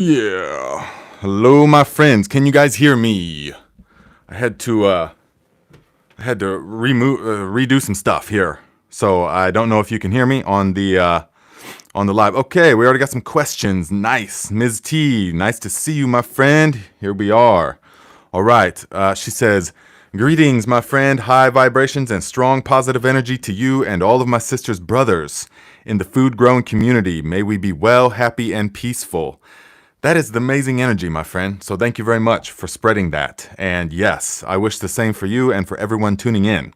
Yeah. Hello, my friends. Can you guys hear me? I had to redo some stuff here, so I don't know if you can hear me on the live. Okay, we already got some questions. Nice, Ms. T. Nice to see you, my friend. Here we are. All right. She says, "Greetings, my friend. High vibrations and strong positive energy to you and all of my sister's brothers in the food growing community. May we be well, happy, and peaceful." That is the amazing energy, my friend. So thank you very much for spreading that. And yes, I wish the same for you and for everyone tuning in.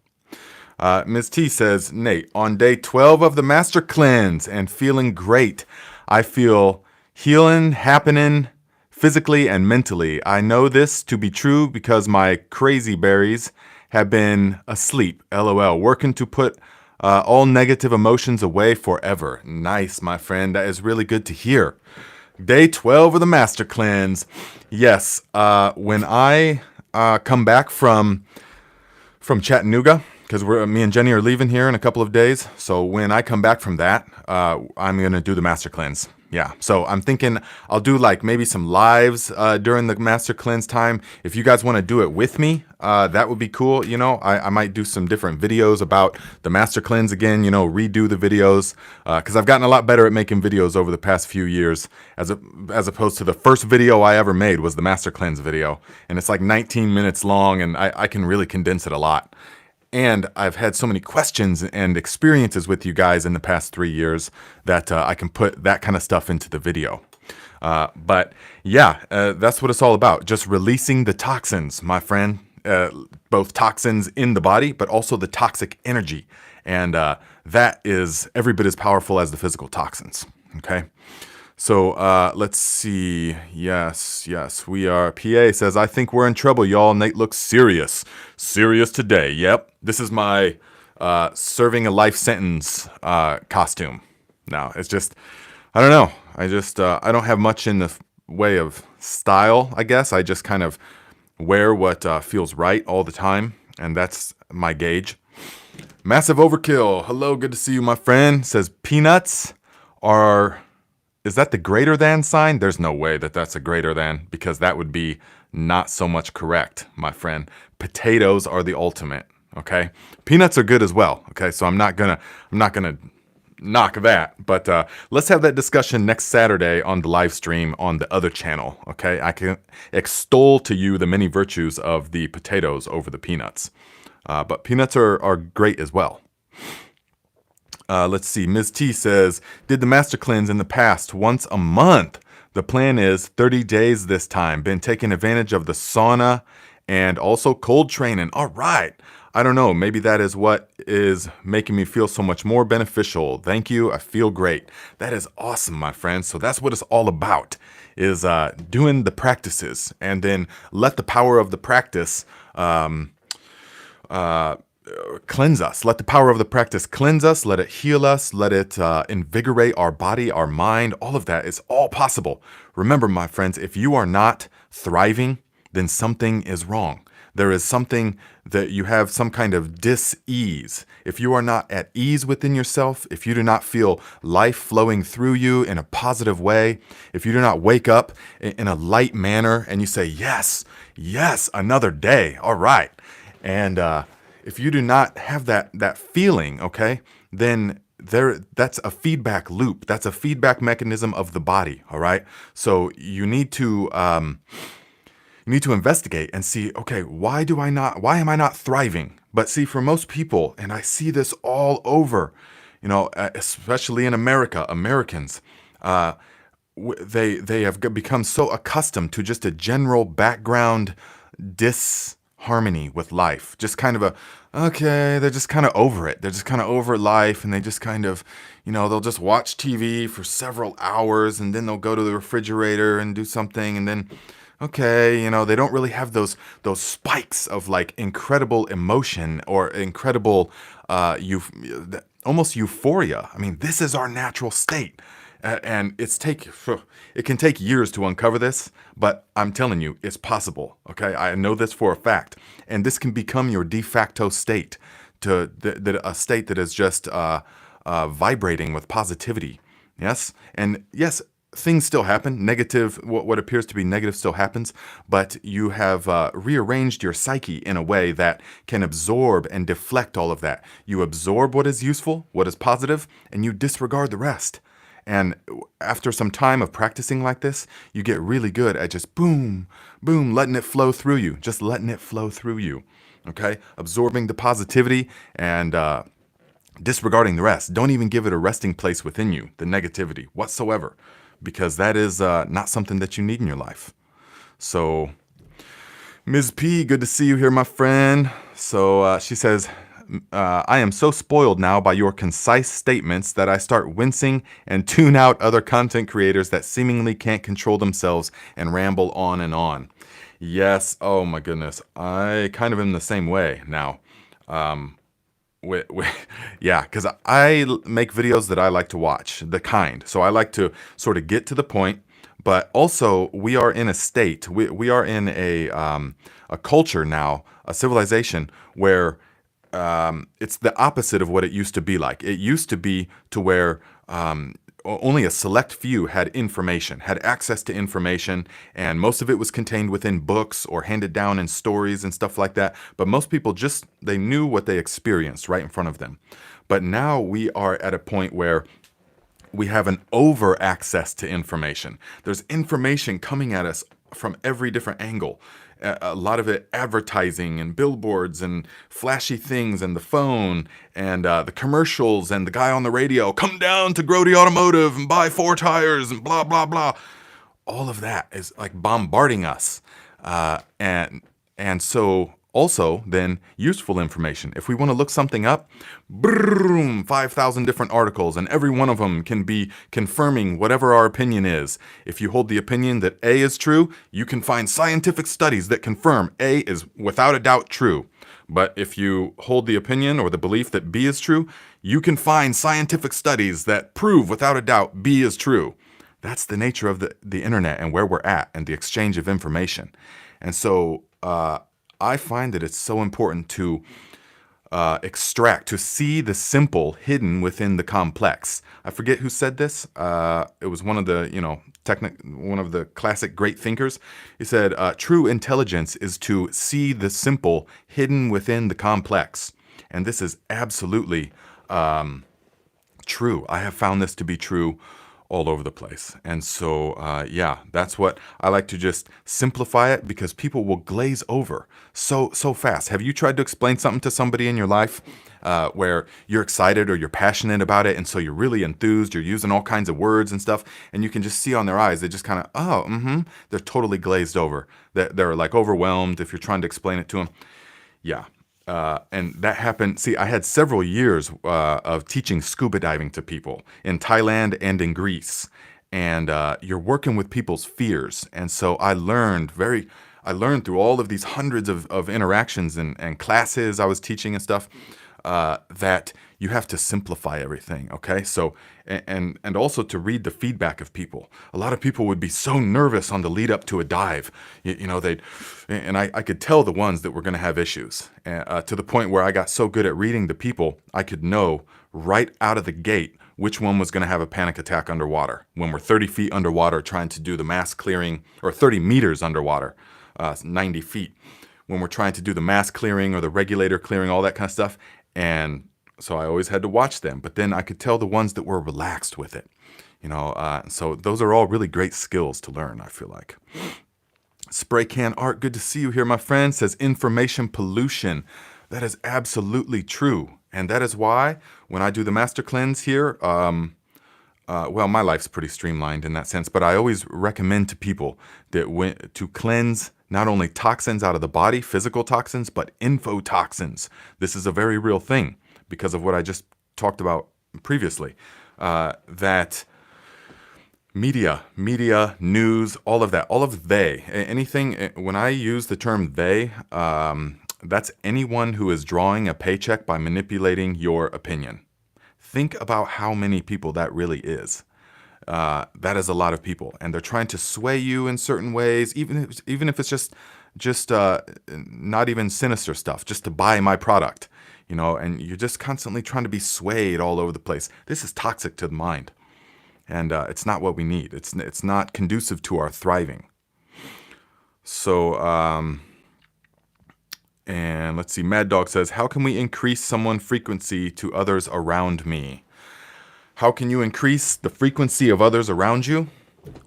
Ms. T says, "Nate, on day 12 of the Master Cleanse and feeling great. I feel healing happening physically and mentally. I know this to be true because my crazy berries have been asleep. LOL. Working to put all negative emotions away forever." Nice, my friend. That is really good to hear. Day 12 of the Master Cleanse. Yes, when I come back from Chattanooga, because me and Jenny are leaving here in a couple of days. So when I come back from that, I'm gonna do the Master Cleanse. Yeah, so I'm thinking I'll do like maybe some lives during the Master Cleanse time. If you guys want to do it with me, that would be cool. You know, I might do some different videos about the Master Cleanse again. You know, redo the videos because I've gotten a lot better at making videos over the past few years, as opposed to the first video I ever made was the Master Cleanse video, and it's like 19 minutes long, and I can really condense it a lot. And I've had so many questions and experiences with you guys in the past 3 years that I can put that kind of stuff into the video. But yeah, that's what it's all about. Just releasing the toxins, my friend. Both toxins in the body, but also the toxic energy. And that is every bit as powerful as the physical toxins. Okay. So let's see. Yes, we are. PA says, "I think we're in trouble, y'all. Nate looks serious. Serious today." Yep. This is my serving a life sentence costume. Now, it's just, I don't know. I don't have much in the way of style, I guess. I just kind of wear what feels right all the time. And that's my gauge. Massive Overkill. Hello, good to see you, my friend. Says, "Peanuts are..." Is that the greater than sign? There's no way that that's a greater than, because that would be not so much correct, my friend. Potatoes are the ultimate, okay? Peanuts are good as well, okay? So I'm not gonna knock that, but let's have that discussion next Saturday on the live stream on the other channel, okay? I can extol to you the many virtues of the potatoes over the peanuts. But peanuts are great as well. Let's see. Ms. T says, "Did the Master Cleanse in the past once a month. The plan is 30 days this time. Been taking advantage of the sauna and also cold training." All right. I don't know. Maybe that is what is making me feel so much more beneficial. Thank you. I feel great. That is awesome, my friends. So that's what it's all about, is doing the practices, and then let the power of the practice cleanse us. Let the power of the practice cleanse us. Let it heal us. Let it invigorate our body, our mind. All of that is all possible. Remember, my friends, if you are not thriving, then something is wrong. There is something that you have, some kind of dis-ease. If you are not at ease within yourself, if you do not feel life flowing through you in a positive way, if you do not wake up in a light manner and you say, yes, another day, all right. And if you do not have that feeling, okay, then that's a feedback loop. That's a feedback mechanism of the body, all right? So you need to investigate and see, okay, why am I not thriving? But see, for most people, and I see this all over, you know, especially in Americans, they have become so accustomed to just a general background disharmony with life. Just kind of they're just kind of over it. They're just kind of over life, and they just kind of, you know, they'll just watch TV for several hours, and then they'll go to the refrigerator and do something, and then, okay, you know, they don't really have those spikes of like incredible emotion or incredible almost euphoria. I mean, this is our natural state. And it can take years to uncover this, but I'm telling you, it's possible. Okay, I know this for a fact, and this can become your de facto state, a state that is just vibrating with positivity. Yes, and yes, things still happen. Negative, what appears to be negative still happens, but you have rearranged your psyche in a way that can absorb and deflect all of that. You absorb what is useful, what is positive, and you disregard the rest. And after some time of practicing like this, you get really good at just boom, boom, letting it flow through you, just letting it flow through you. Okay? Absorbing the positivity and disregarding the rest. Don't even give it a resting place within you, the negativity whatsoever, because that is not something that you need in your life. So, Ms. P, good to see you here, my friend. So she says, I am so spoiled now by your concise statements that I start wincing and tune out other content creators that seemingly can't control themselves and ramble on and on. Yes, oh my goodness. I kind of am the same way now. Yeah, because I make videos that I like to watch, the kind. So I like to sort of get to the point, but also we are in a state, we are in a culture now, a civilization where it's the opposite of what it used to be like. It used to be to where only a select few had information, had access to information, and most of it was contained within books or handed down in stories and stuff like that. But most people they knew what they experienced right in front of them. But now we are at a point where we have an over access to information. There's information coming at us from every different angle. A lot of it advertising and billboards and flashy things and the phone and the commercials and the guy on the radio, come down to Grody Automotive and buy 4 tires and blah, blah, blah. All of that is like bombarding us. And so also then useful information. If we want to look something up, boom, 5,000 different articles, and every one of them can be confirming whatever our opinion is. If you hold the opinion that A is true, you can find scientific studies that confirm A is without a doubt true. But if you hold the opinion or the belief that B is true, you can find scientific studies that prove without a doubt B is true. That's the nature of the internet and where we're at and the exchange of information. And so I find that it's so important to extract, to see the simple hidden within the complex. I forget who said this. It was one of the, one of the classic great thinkers. He said, true intelligence is to see the simple hidden within the complex. And this is absolutely true. I have found this to be true all over the place. And so, yeah, that's what I like to just simplify it, because people will glaze over so fast. Have you tried to explain something to somebody in your life where you're excited or you're passionate about it, and so you're really enthused, you're using all kinds of words and stuff, and you can just see on their eyes, they just kind of, they're totally glazed over. They're like overwhelmed if you're trying to explain it to them. Yeah. And that happened. See, I had several years of teaching scuba diving to people in Thailand and in Greece. And you're working with people's fears. And so I learned through all of these hundreds of interactions and classes I was teaching and stuff, that you have to simplify everything, okay? So, and also to read the feedback of people. A lot of people would be so nervous on the lead up to a dive. I could tell the ones that were going to have issues, to the point where I got so good at reading the people, I could know right out of the gate which one was going to have a panic attack underwater when we're 30 feet underwater trying to do the mass clearing, or 30 meters underwater, 90 feet, when we're trying to do the mass clearing or the regulator clearing, all that kind of stuff. And so I always had to watch them, but then I could tell the ones that were relaxed with it, so those are all really great skills to learn, I feel like. Spray Can Art, good to see you here, my friend, says information pollution. That is absolutely true. And that is why when I do the master cleanse here, my life's pretty streamlined in that sense, but I always recommend to people that to cleanse not only toxins out of the body, physical toxins, but infotoxins. This is a very real thing because of what I just talked about previously. That media, news, all of anything, when I use the term they, that's anyone who is drawing a paycheck by manipulating your opinion. Think about how many people that really is. That is a lot of people, and they're trying to sway you in certain ways, even if it's just not even sinister stuff, just to buy my product, and you're just constantly trying to be swayed all over the place. This is toxic to the mind. And it's not what we need. It's not conducive to our thriving. So, and let's see, Mad Dog says, how can we increase someone's frequency to others around me? How can you increase the frequency of others around you?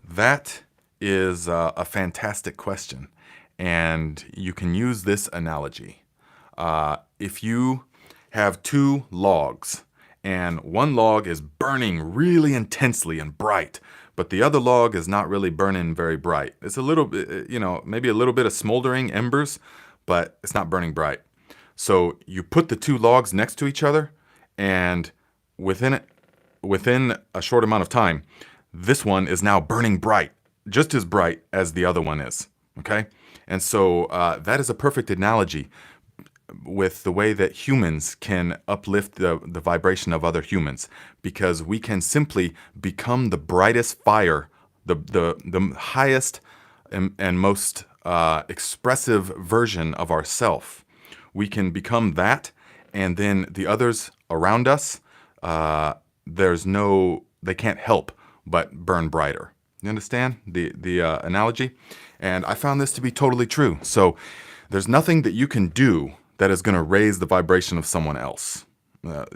That is a fantastic question. And you can use this analogy. If you have two logs, and one log is burning really intensely and bright, but the other log is not really burning very bright. It's a little bit, maybe a little bit of smoldering embers, but it's not burning bright. So you put the two logs next to each other, and within a short amount of time, this one is now burning bright, just as bright as the other one is. Okay? And so that is a perfect analogy with the way that humans can uplift the vibration of other humans, because we can simply become the brightest fire, the highest and most expressive version of ourself. We can become that, and then the others around us, they can't help but burn brighter. You understand the analogy? And I found this to be totally true. So there's nothing that you can do that is going to raise the vibration of someone else.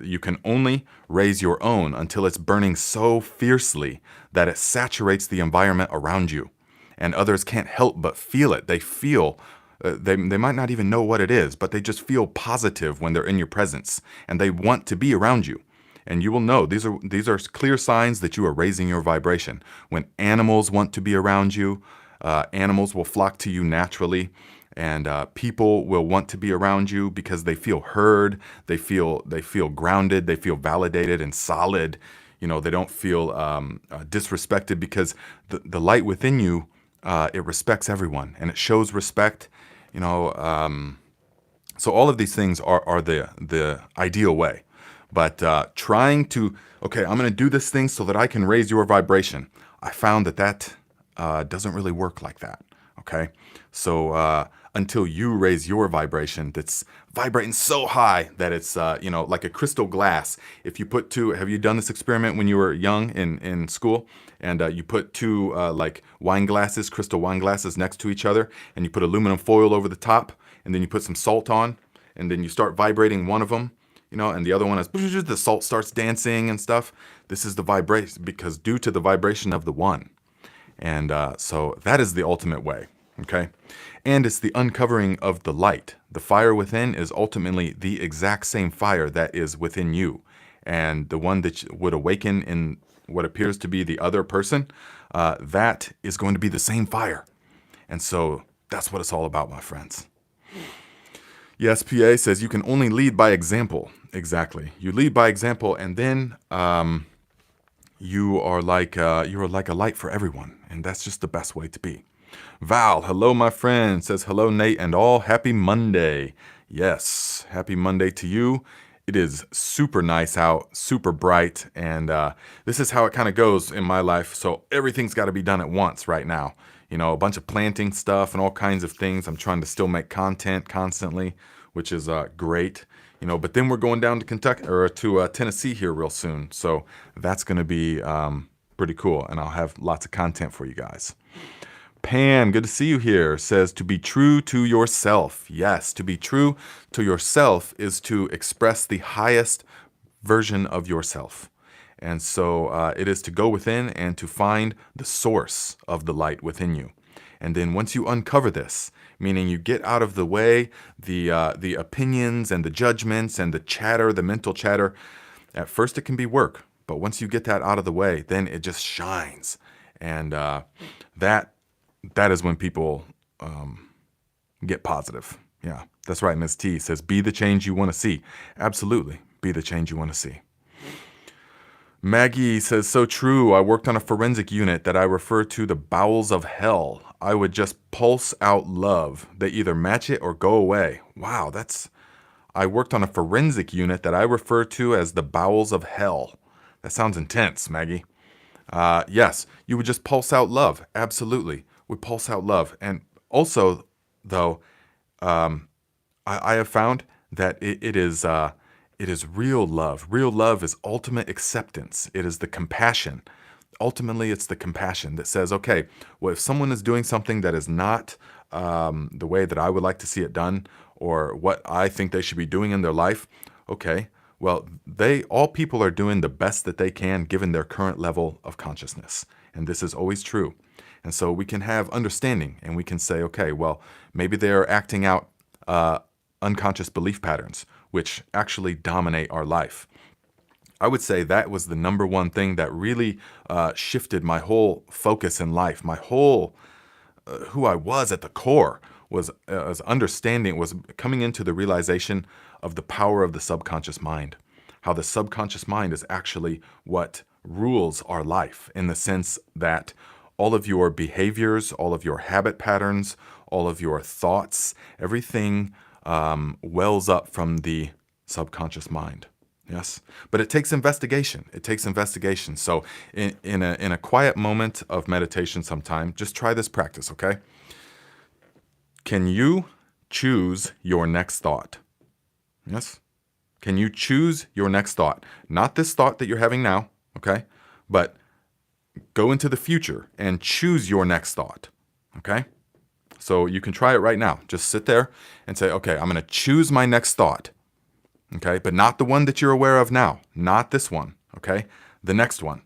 You can only raise your own until it's burning so fiercely that it saturates the environment around you. And others can't help but feel it. They feel, they might not even know what it is, but they just feel positive when they're in your presence. And they want to be around you. And you will know, these are clear signs that you are raising your vibration. When animals want to be around you, animals will flock to you naturally. And people will want to be around you because they feel heard, they feel grounded, they feel validated and solid. They don't feel disrespected, because the light within you, it respects everyone and it shows respect. So all of these things are the ideal way. But trying to, okay, I'm going to do this thing so that I can raise your vibration, I found that doesn't really work like that. Okay, so until you raise your vibration that's vibrating so high that it's, like a crystal glass. If you put two, have you done this experiment when you were young in school? And you put two like wine glasses, crystal wine glasses next to each other, and you put aluminum foil over the top, and then you put some salt on, and then you start vibrating one of them, and the other one is, the salt starts dancing and stuff. This is the vibration, because due to the vibration of the one. And so that is the ultimate way, okay? And it's the uncovering of the light. The fire within is ultimately the exact same fire that is within you. And the one that would awaken in what appears to be the other person, that is going to be the same fire. And so that's what it's all about, my friends. Yes, PA says you can only lead by example. Exactly. You lead by example, and then you are like a light for everyone, and that's just the best way to be. Val, hello, my friend, says hello, Nate, and all. Happy Monday. Yes, happy Monday to you. It is super nice out, super bright, and this is how it kind of goes in my life. So everything's got to be done at once right now. A bunch of planting stuff and all kinds of things. I'm trying to still make content constantly, which is great. But then we're going down to Kentucky or to Tennessee here real soon. So that's going to be pretty cool, and I'll have lots of content for you guys. Pam, good to see you here, says to be true to yourself. Yes, to be true to yourself is to express the highest version of yourself. And so it is to go within and to find the source of the light within you. And then once you uncover this, meaning you get out of the way the opinions and the judgments and the chatter, the mental chatter, at first it can be work. But once you get that out of the way, then it just shines. And that is when people get positive. Yeah, that's right. Ms. T says, be the change you want to see. Absolutely. Be the change you want to see. Maggie says, so true. I worked on a forensic unit that I refer to the bowels of hell. I would just pulse out love. They either match it or go away. Wow, I worked on a forensic unit that I refer to as the bowels of hell. That sounds intense, Maggie. Yes, you would just pulse out love. Absolutely. We pulse out love. And also, though, I have found that it is real love. Real love is ultimate acceptance. It is the compassion ultimately it's the compassion that says, okay, well, if someone is doing something that is not the way that I would like to see it done, or what I think they should be doing in their life, okay, well, all people are doing the best that they can given their current level of consciousness. And this is always true. And so we can have understanding and we can say, okay, well, maybe they're acting out unconscious belief patterns, which actually dominate our life. I would say that was the number one thing that really shifted my whole focus in life. My whole who I was at the core was understanding, was coming into the realization of the power of the subconscious mind. How the subconscious mind is actually what rules our life, in the sense that all of your behaviors, all of your habit patterns, all of your thoughts, everything wells up from the subconscious mind. Yes, but it takes investigation. It takes investigation. So in a quiet moment of meditation sometime, just try this practice, okay? Can you choose your next thought? Yes? Can you choose your next thought? Not this thought that you're having now, okay? But go into the future and choose your next thought, okay? So you can try it right now. Just sit there and say, okay, I'm going to choose my next thought. Okay, but not the one that you're aware of now. Not this one, okay? The next one.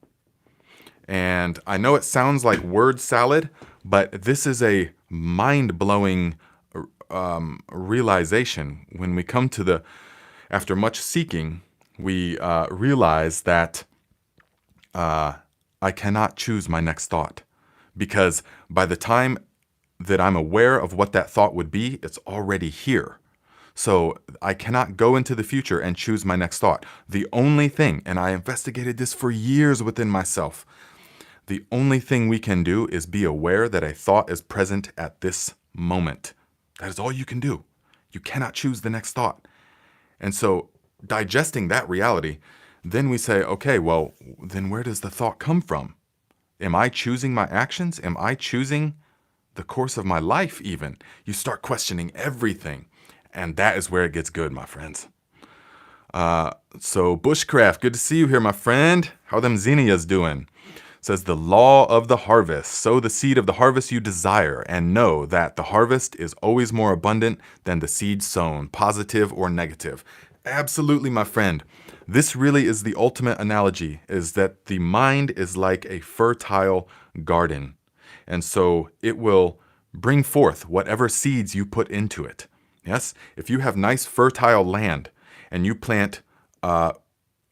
And I know it sounds like word salad, but this is a mind-blowing realization. When we come to after much seeking, we realize that I cannot choose my next thought. Because by the time that I'm aware of what that thought would be, it's already here. So I cannot go into the future and choose my next thought. The only thing, and I investigated this for years within myself, the only thing we can do is be aware that a thought is present at this moment. That is all you can do. You cannot choose the next thought. And so digesting that reality, then we say, okay, well, then where does the thought come from? Am I choosing my actions? Am I choosing the course of my life even? You start questioning everything. And that is where it gets good, my friends. So Bushcraft, good to see you here, my friend. How them zinnias doing? Says the law of the harvest. Sow the seed of the harvest you desire, and know that the harvest is always more abundant than the seed sown, positive or negative. Absolutely, my friend. This really is the ultimate analogy, is that the mind is like a fertile garden. And so it will bring forth whatever seeds you put into it. Yes, if you have nice fertile land and you plant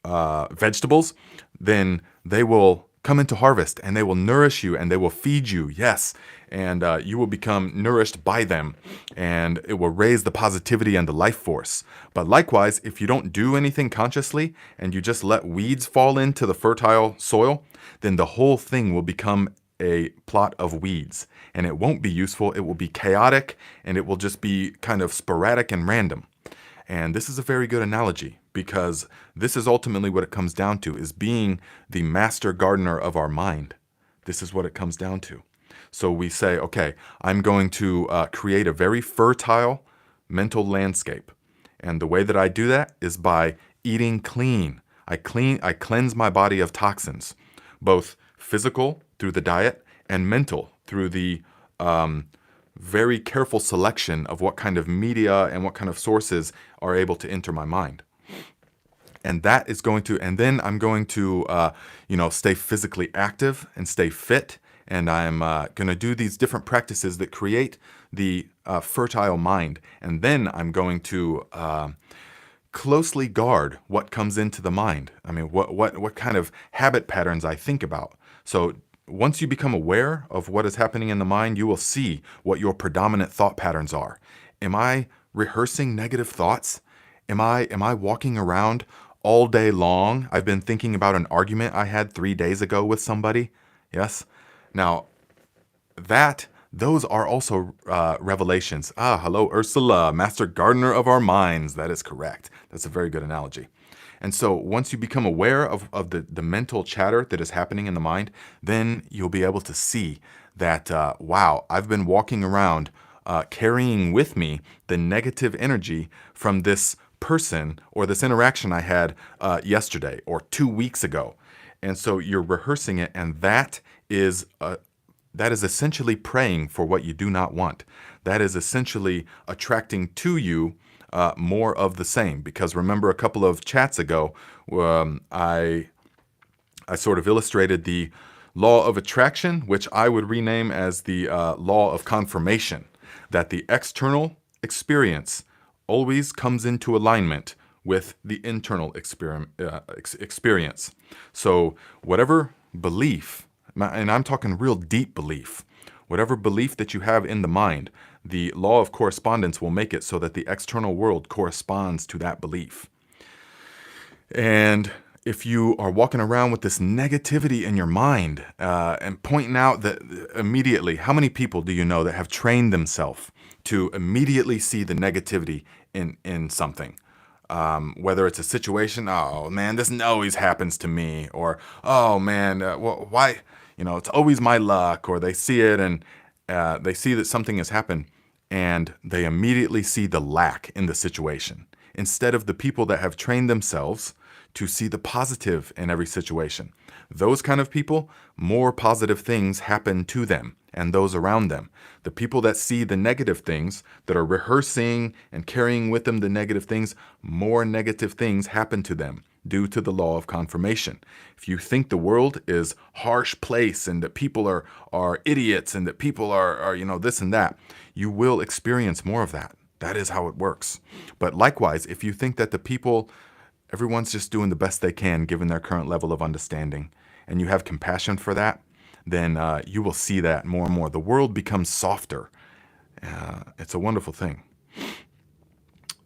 vegetables, then they will come into harvest and they will nourish you and they will feed you. Yes, and you will become nourished by them, and it will raise the positivity and the life force. But likewise, if you don't do anything consciously and you just let weeds fall into the fertile soil, then the whole thing will become a plot of weeds, and it won't be useful. It will be chaotic, and it will just be kind of sporadic and random. And this is a very good analogy, because this is ultimately what it comes down to, is being the master gardener of our mind. This is what it comes down to. So we say, okay, I'm going to create a very fertile mental landscape. And the way that I do that is by eating clean. I cleanse my body of toxins, both physical through the diet and mental through the very careful selection of what kind of media and what kind of sources are able to enter my mind. And that is going to, and then I'm going to, stay physically active and stay fit. And I'm going to do these different practices that create the fertile mind. And then I'm going to closely guard what comes into the mind. I mean, what kind of habit patterns I think about. So once you become aware of what is happening in the mind, you will see what your predominant thought patterns are. Am I rehearsing negative thoughts? Am I walking around all day long? I've been thinking about an argument I had 3 days ago with somebody. Yes. Now, those are also revelations. Hello, Ursula, master gardener of our minds. That is correct. That's a very good analogy. And so once you become aware of the mental chatter that is happening in the mind, then you'll be able to see that, wow, I've been walking around carrying with me the negative energy from this person or this interaction I had yesterday or 2 weeks ago. And so you're rehearsing it, and that is essentially praying for what you do not want. That is essentially attracting to you more of the same. Because remember, a couple of chats ago, I sort of illustrated the law of attraction, which I would rename as the law of confirmation, that the external experience always comes into alignment with the internal experience. So whatever belief, and I'm talking real deep belief, whatever belief that you have in the mind, the law of correspondence will make it so that the external world corresponds to that belief. And if you are walking around with this negativity in your mind and pointing out that immediately, how many people do you know that have trained themselves to immediately see the negativity in something? Whether it's a situation, oh man, this always happens to me, or oh man, why, it's always my luck, or they see it and they see that something has happened and they immediately see the lack in the situation, instead of the people that have trained themselves to see the positive in every situation. Those kind of people, more positive things happen to them and those around them. The people that see the negative things, that are rehearsing and carrying with them the negative things, more negative things happen to them due to the law of confirmation. If you think the world is a harsh place and that people are idiots and that people are this and that, you will experience more of that. That is how it works. But likewise, if you think that everyone's just doing the best they can given their current level of understanding, and you have compassion for that, then you will see that more and more. The world becomes softer. It's a wonderful thing.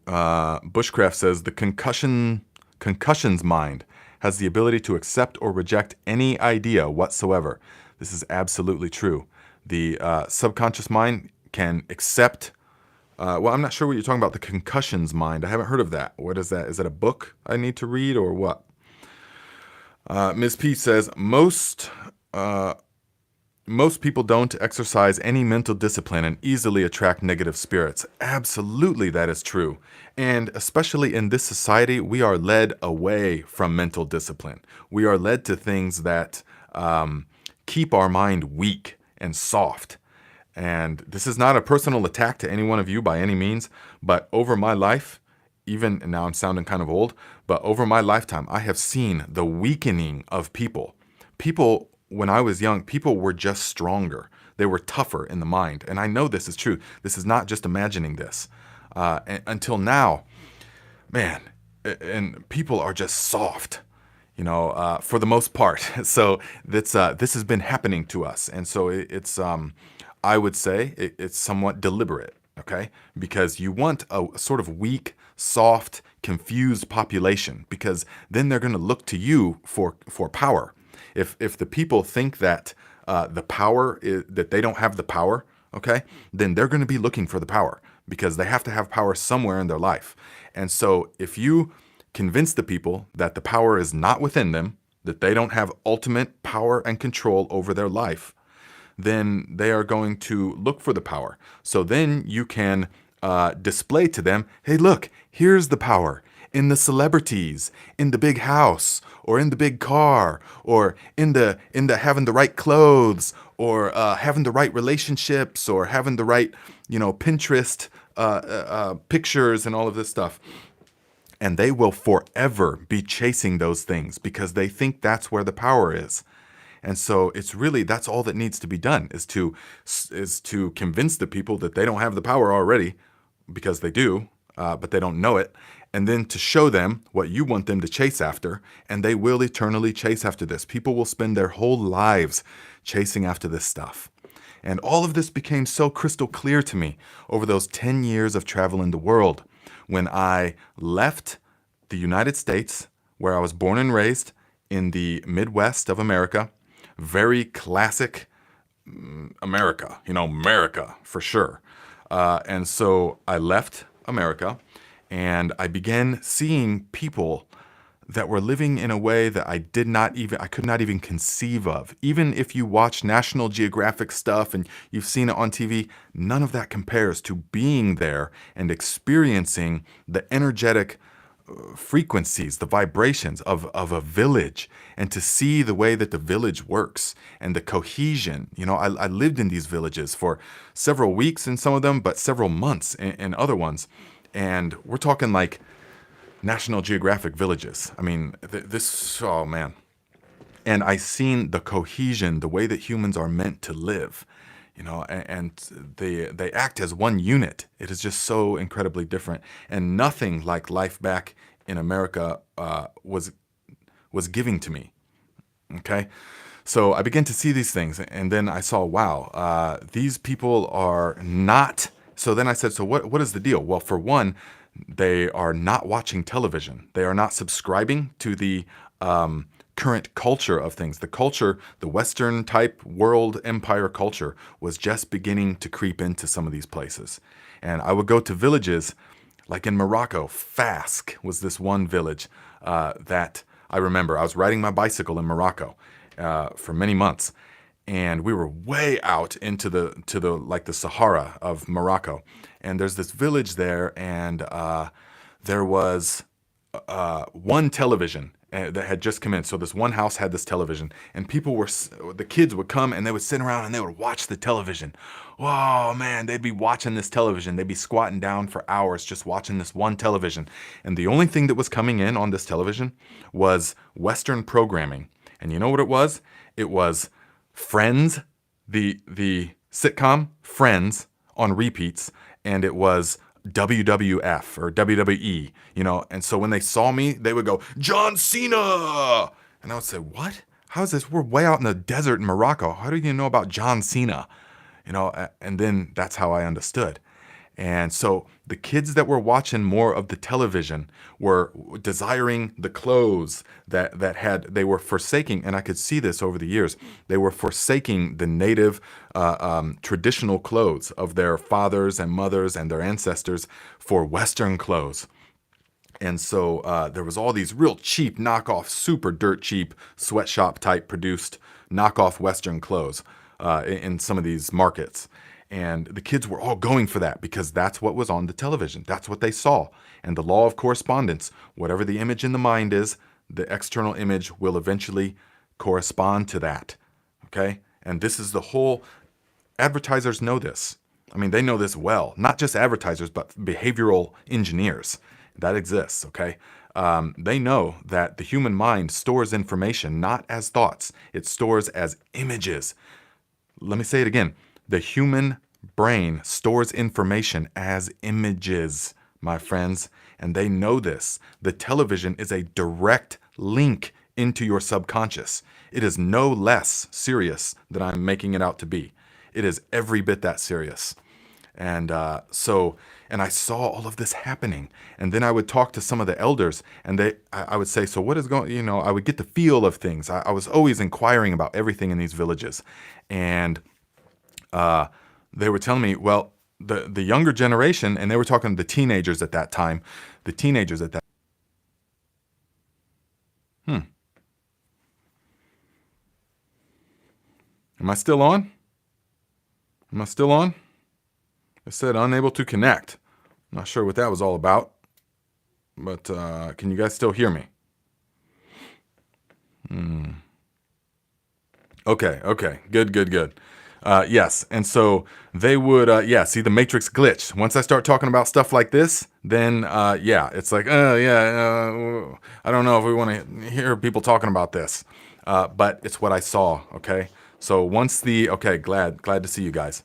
Bushcraft says the concussion's mind has the ability to accept or reject any idea whatsoever. This is absolutely true. The subconscious mind can accept. Well, I'm not sure what you're talking about, the concussion's mind. I haven't heard of that. What is that? Is that a book I need to read or what? Ms. P says, most people don't exercise any mental discipline and easily attract negative spirits. Absolutely, that is true. And especially in this society, we are led away from mental discipline. We are led to things that keep our mind weak and soft. And this is not a personal attack to any one of you by any means, but over my life, even now I'm sounding kind of old, but over my lifetime, I have seen the weakening of people. People, when I was young, people were just stronger. They were tougher in the mind. And I know this is true. This is not just imagining this. Until now, man, and people are just soft, for the most part. So this has been happening to us. And so it's I would say it's somewhat deliberate, okay? Because you want a sort of weak, soft, confused population, because then they're going to look to you for power. If the people think that the power is, that they don't have the power, okay, then they're going to be looking for the power because they have to have power somewhere in their life. And so if you convince the people that the power is not within them, that they don't have ultimate power and control over their life, then they are going to look for the power. So then you can display to them, hey, look, here's the power in the celebrities, in the big house, or in the big car, or in the having the right clothes, or having the right relationships, or having the right, Pinterest pictures and all of this stuff. And they will forever be chasing those things because they think that's where the power is. And so it's really, that's all that needs to be done is to convince the people that they don't have the power already, because they do, but they don't know it. And then to show them what you want them to chase after, and they will eternally chase after this. People will spend their whole lives chasing after this stuff. And all of this became so crystal clear to me over those 10 years of traveling the world, when I left the United States, where I was born and raised in the Midwest of America. Very classic America, America for sure. And so I left America and I began seeing people that were living in a way that I could not even conceive of. Even if you watch National Geographic stuff and you've seen it on TV, none of that compares to being there and experiencing the energetic frequencies, the vibrations of a village, and to see the way that the village works and the cohesion. I lived in these villages for several weeks in some of them, but several months in other ones. And we're talking like National Geographic villages. I mean, oh man. And I seen the cohesion, the way that humans are meant to live, and they act as one unit. It is just so incredibly different, and nothing like life back in America was giving to me. Okay, so I began to see these things, and then I saw, wow, these people are not. So then I said, so what is the deal? Well, for one, they are not watching television. They are not subscribing to the current culture of things. The culture, the Western type world empire culture, was just beginning to creep into some of these places. And I would go to villages like in Morocco. Fask was this one village that I remember. I was riding my bicycle in Morocco for many months, and we were way out into the Sahara of Morocco. And there's this village there, and there was one television that had just come in. So this one house had this television, and the kids would come and they would sit around and they would watch the television. Whoa, man, they'd be watching this television. They'd be squatting down for hours just watching this one television. And the only thing that was coming in on this television was Western programming. And you know what it was? It was Friends, the sitcom Friends on repeats, and it was WWF or WWE, and so when they saw me, they would go, John Cena! And I would say, what? How is this? We're way out in the desert in Morocco. How do you know about John Cena? And then that's how I understood. And so the kids that were watching more of the television were desiring the clothes they were forsaking, and I could see this over the years, they were forsaking the native traditional clothes of their fathers and mothers and their ancestors for Western clothes. And so there was all these real cheap knockoff, super dirt cheap sweatshop type produced knockoff Western clothes in some of these markets. And the kids were all going for that because that's what was on the television. That's what they saw. And the law of correspondence, whatever the image in the mind is, the external image will eventually correspond to that. Okay? And this is the whole, advertisers know this. I mean, they know this well. Not just advertisers, but behavioral engineers. That exists, okay? They know that the human mind stores information not as thoughts. It stores as images. Let me say it again. The human brain stores information as images, my friends, and they know this. The television is a direct link into your subconscious. It is no less serious than I'm making it out to be. It is every bit that serious. And and I saw all of this happening. And then I would talk to some of the elders, and I would say, so what is going, I would get the feel of things. I was always inquiring about everything in these villages. And they were telling me, well, the younger generation, and they were talking to the teenagers at that time, Am I still on? Am I still on? It said unable to connect. I'm not sure what that was all about, but can you guys still hear me? Okay, good. Yes, and so they would, see the matrix glitch. Once I start talking about stuff like this, then, it's like, I don't know if we want to hear people talking about this, but it's what I saw, okay? So once glad to see you guys.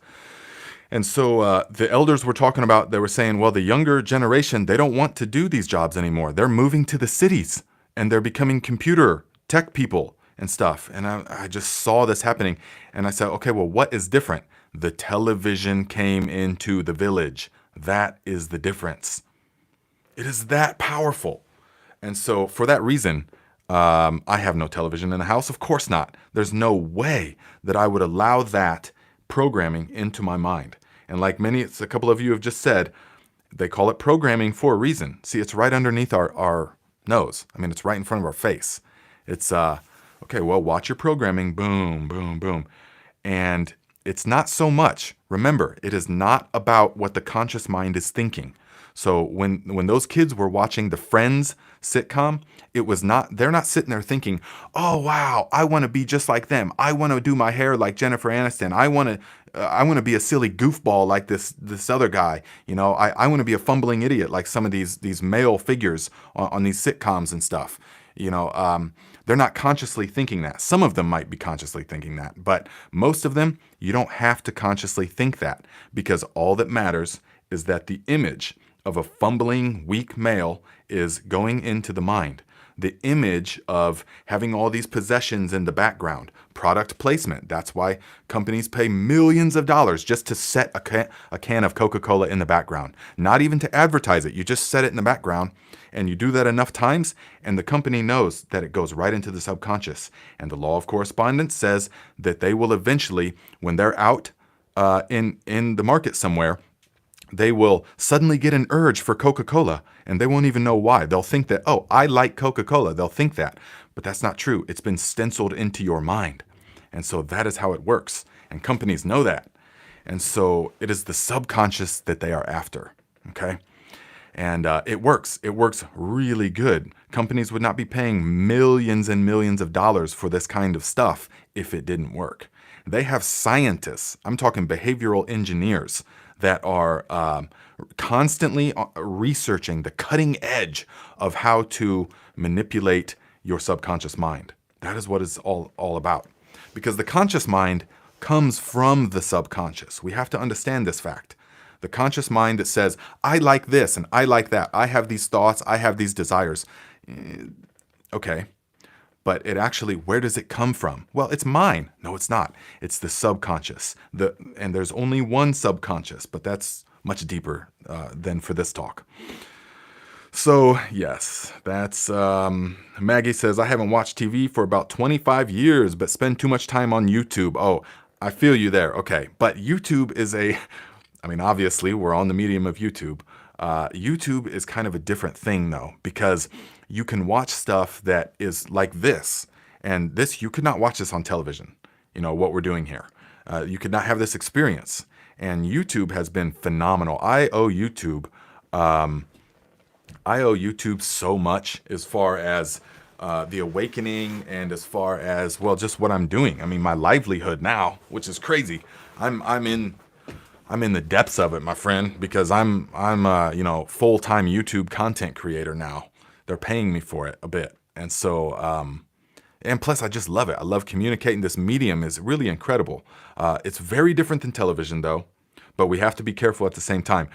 And so the elders were talking about, they were saying, well, the younger generation, they don't want to do these jobs anymore. They're moving to the cities, and they're becoming computer tech people and stuff. And I just saw this happening. And I said, okay, well, what is different? The television came into the village. That is the difference. It is that powerful. And so for that reason, I have no television in the house. Of course not. There's no way that I would allow that programming into my mind. And like a couple of you have just said, they call it programming for a reason. See, it's right underneath our nose. I mean, it's right in front of our face. It's, okay, well, watch your programming. Boom, boom, boom. And it's not so much. Remember, it is not about what the conscious mind is thinking. So when those kids were watching the Friends sitcom, they're not sitting there thinking, "Oh wow, I want to be just like them. I want to do my hair like Jennifer Aniston. I want to be a silly goofball like this other guy. I want to be a fumbling idiot like some of these male figures on these sitcoms and stuff." They're not consciously thinking that. Some of them might be consciously thinking that, but most of them, you don't have to consciously think that, because all that matters is that the image of a fumbling, weak male is going into the mind. The image of having all these possessions in the background, product placement. That's why companies pay millions of dollars just to set a can of Coca-Cola in the background. Not even to advertise it. You just set it in the background, and you do that enough times, and the company knows that it goes right into the subconscious. And the law of correspondence says that they will eventually, when they're out in the market somewhere, they will suddenly get an urge for Coca-Cola, and they won't even know why. They'll think that, oh, I like Coca-Cola. They'll think that. But that's not true. It's been stenciled into your mind. And so that is how it works. And companies know that. And so it is the subconscious that they are after. Okay? And it works. It works really good. Companies would not be paying millions and millions of dollars for this kind of stuff if it didn't work. They have scientists, I'm talking behavioral engineers, that are constantly researching the cutting edge of how to manipulate your subconscious mind. That is what it's all about. Because the conscious mind comes from the subconscious. We have to understand this fact. The conscious mind that says, I like this and I like that. I have these thoughts. I have these desires. Okay. But it actually, where does it come from? Well, it's mine. No, it's not. It's the subconscious. And there's only one subconscious, but that's much deeper than for this talk. So, yes, that's, Maggie says, I haven't watched TV for about 25 years, but spend too much time on YouTube. Oh, I feel you there. Okay. But YouTube is obviously we're on the medium of YouTube. YouTube is kind of a different thing though, because you can watch stuff that is like this. And this, you could not watch this on television, what we're doing here. You could not have this experience. And YouTube has been phenomenal. I owe YouTube so much as far as the awakening and as far as, well, just what I'm doing. I mean, my livelihood now, which is crazy. I'm in the depths of it, my friend, because I'm full-time YouTube content creator now. They're paying me for it a bit. And so, and plus I just love it. I love communicating. This medium is really incredible. It's very different than television though, but we have to be careful at the same time.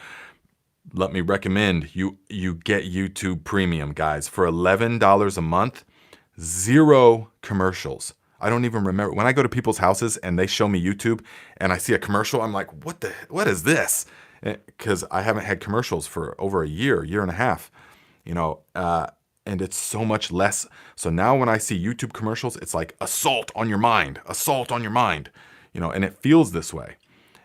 Let me recommend you get YouTube Premium, guys, for $11 a month, 0 commercials. I don't even remember when I go to people's houses and they show me YouTube and I see a commercial. I'm like, what is this? Because I haven't had commercials for over a year and a half, and it's so much less. So now when I see YouTube commercials, it's like assault on your mind, and it feels this way.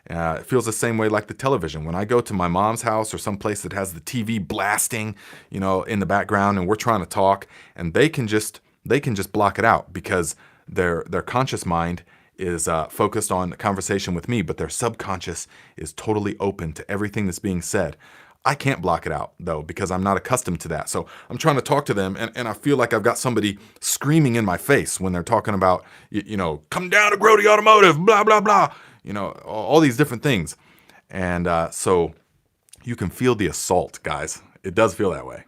It feels the same way like the television. When I go to my mom's house or someplace that has the TV blasting, in the background, and we're trying to talk, and they can just block it out because their conscious mind is focused on a conversation with me, but their subconscious is totally open to everything that's being said. I can't block it out, though, because I'm not accustomed to that. So I'm trying to talk to them, and I feel like I've got somebody screaming in my face when they're talking about, come down to Grody Automotive, blah, blah, blah, all these different things. And so you can feel the assault, guys. It does feel that way.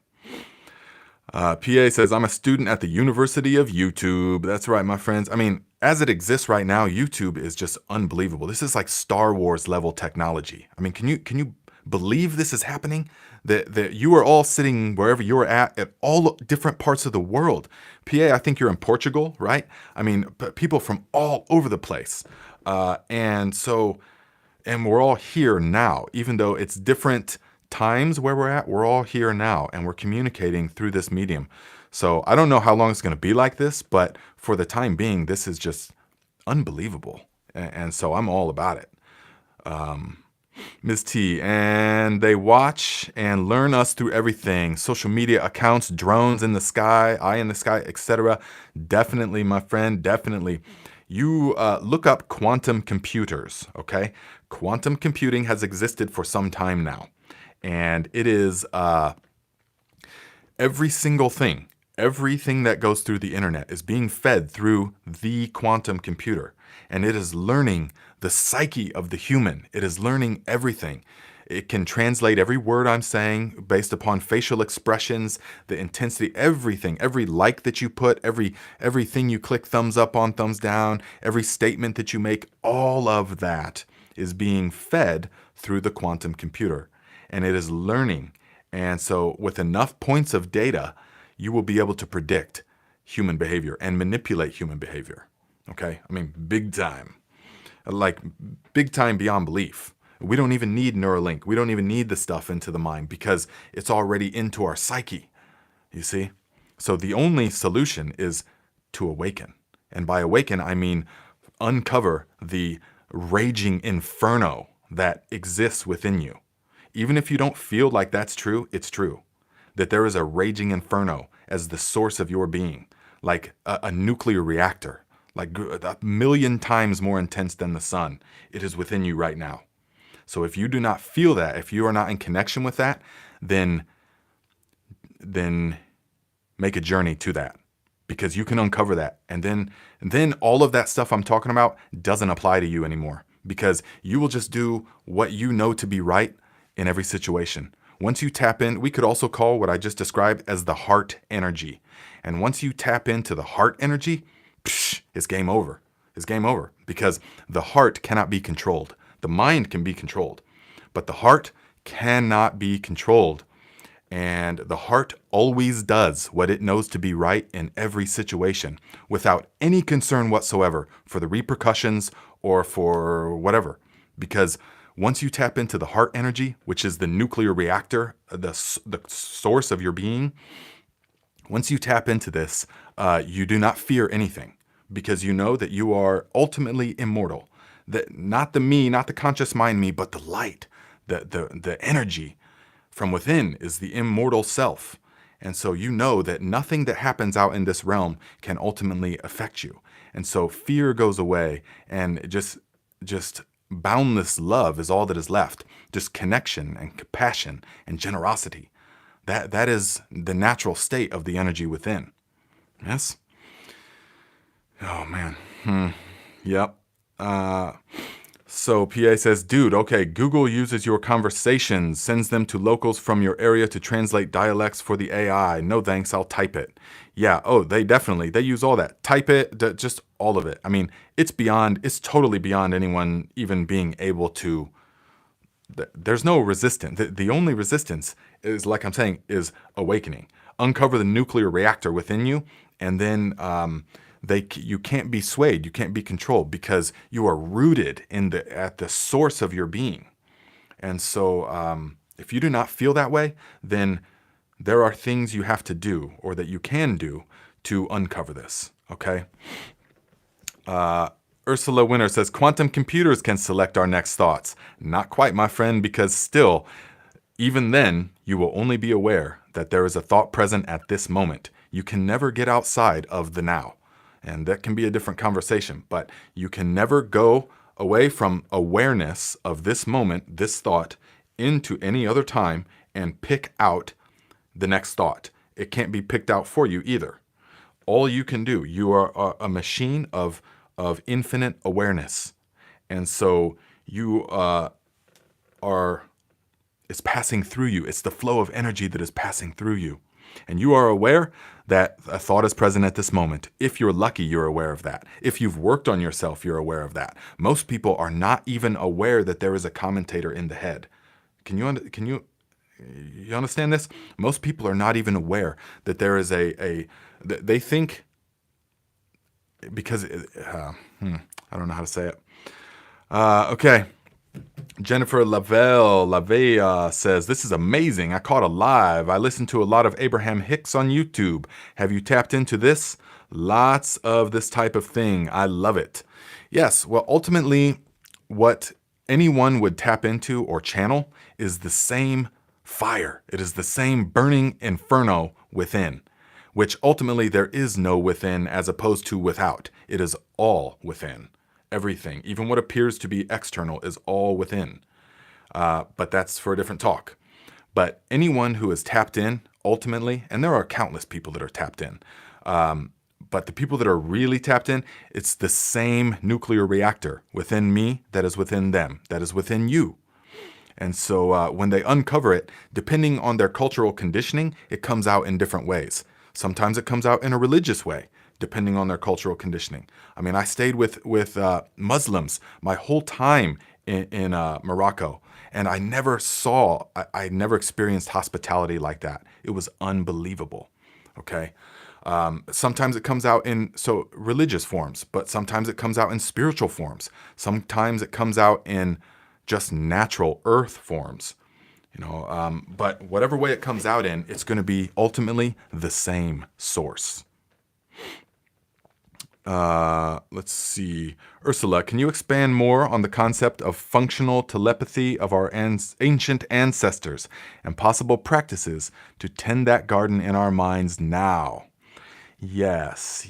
PA says, I'm a student at the University of YouTube. That's right, my friends. I mean, as it exists right now, YouTube is just unbelievable. This is like Star Wars level technology. I mean, can you believe this is happening? That you are all sitting wherever you're at all different parts of the world. PA, I think you're in Portugal, right? I mean, people from all over the place. And we're all here now, even though it's different times where we're at, we're all here now, and we're communicating through this medium. So I don't know how long it's going to be like this, but for the time being, this is just unbelievable. And so I'm all about it. Ms. T, and they watch and learn us through everything. Social media accounts, drones in the sky, eye in the sky, etc. Definitely, my friend, definitely. You look up quantum computers, okay? Quantum computing has existed for some time now. And it is everything that goes through the internet is being fed through the quantum computer. And it is learning the psyche of the human. It is learning everything. It can translate every word I'm saying based upon facial expressions, the intensity, everything, every like that you put, everything you click thumbs up on, thumbs down, every statement that you make, all of that is being fed through the quantum computer. And it is learning. And so with enough points of data, you will be able to predict human behavior and manipulate human behavior. Okay? I mean, big time. Like, big time beyond belief. We don't even need Neuralink. We don't even need the stuff into the mind because it's already into our psyche. You see? So the only solution is to awaken. And by awaken, I mean uncover the raging inferno that exists within you. Even if you don't feel like that's true, it's true. That there is a raging inferno as the source of your being, like a nuclear reactor, like a million times more intense than the sun. It is within you right now. So if you do not feel that, if you are not in connection with that, then make a journey to that, because you can uncover that. And then all of that stuff I'm talking about doesn't apply to you anymore, because you will just do what you know to be right in every situation. Once you tap in, we could also call what I just described as the heart energy. And once you tap into the heart energy, it's game over. It's game over, because the heart cannot be controlled. The mind can be controlled, but the heart cannot be controlled. And the heart always does what it knows to be right in every situation without any concern whatsoever for the repercussions or for whatever. Because once you tap into the heart energy, which is the nuclear reactor, the source of your being, once you tap into this, you do not fear anything, because you know that you are ultimately immortal. That not the me, not the conscious mind me, but the light, the energy from within is the immortal self. And so you know that nothing that happens out in this realm can ultimately affect you. And so fear goes away, and just boundless love is all that is left. Just connection and compassion and generosity. That is the natural state of the energy within. Yes? Oh man. Yep. So PA says, dude, okay, Google uses your conversations, sends them to locals from your area to translate dialects for the AI. No thanks, I'll type it. Yeah, they use all that. Type it, just all of it. I mean, it's totally beyond anyone even being able to, there's no resistance. The only resistance is, like I'm saying, is awakening. Uncover the nuclear reactor within you, and then, you can't be swayed, you can't be controlled, because you are rooted at the source of your being. And so if you do not feel that way, then there are things you have to do, or that you can do, to uncover this. Okay. Ursula Winter says, quantum computers can select our next thoughts. Not quite, my friend, because still, even then, you will only be aware that there is a thought present at this moment. You can never get outside of the now. And that can be a different conversation, but you can never go away from awareness of this moment, this thought, into any other time and pick out the next thought. It can't be picked out for you either. All you can do, you are a machine of infinite awareness. And so you it's passing through you. It's the flow of energy that is passing through you. And you are aware that a thought is present at this moment. If you're lucky, you're aware of that. If you've worked on yourself, you're aware of that. Most people are not even aware that there is a commentator in the head. Can you understand this? Most people are not even aware that there is they think, because I don't know how to say it. Okay. Jennifer Lavea says, this is amazing. I caught a live. I listened to a lot of Abraham Hicks on YouTube. Have you tapped into this? Lots of this type of thing. I love it. Yes. Well, ultimately, what anyone would tap into or channel is the same fire. It is the same burning inferno within, which ultimately there is no within as opposed to without. It is all within. Everything, even what appears to be external, is all within. But that's for a different talk. But anyone who is tapped in, ultimately, and there are countless people that are tapped in, but the people that are really tapped in, it's the same nuclear reactor within me that is within them, that is within you. And so when they uncover it, depending on their cultural conditioning, it comes out in different ways. Sometimes it comes out in a religious way, depending on their cultural conditioning. I mean, I stayed with Muslims my whole time in Morocco, and I never experienced hospitality like that. It was unbelievable. Okay. Sometimes it comes out in religious forms, but sometimes it comes out in spiritual forms. Sometimes it comes out in just natural earth forms, but whatever way it comes out in, it's going to be ultimately the same source. Let's see. Ursula, can you expand more on the concept of functional telepathy of our ancient ancestors and possible practices to tend that garden in our minds now? Yes.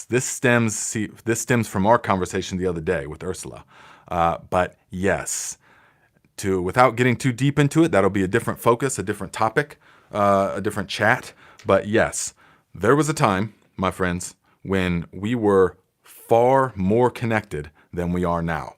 This stems from our conversation the other day with Ursula. But yes, without getting too deep into it, that'll be a different focus, a different topic, a different chat. But yes, there was a time, my friends, when we were far more connected than we are now.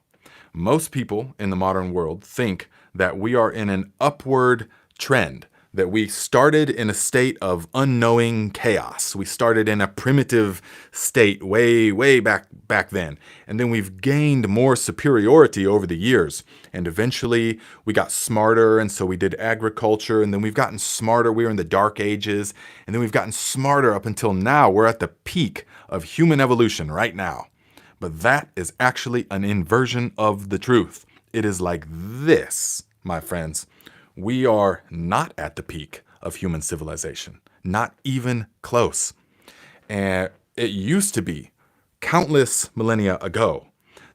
Most people in the modern world think that we are in an upward trend, that we started in a state of unknowing chaos. We started in a primitive state way back then. And then we've gained more superiority over the years. And eventually we got smarter. And so we did agriculture. And then we've gotten smarter. We were in the dark ages. And then we've gotten smarter up until now. We're at the peak of human evolution right now. But that is actually an inversion of the truth. It is like this, my friends. We are not at the peak of human civilization, not even close. And it used to be countless millennia ago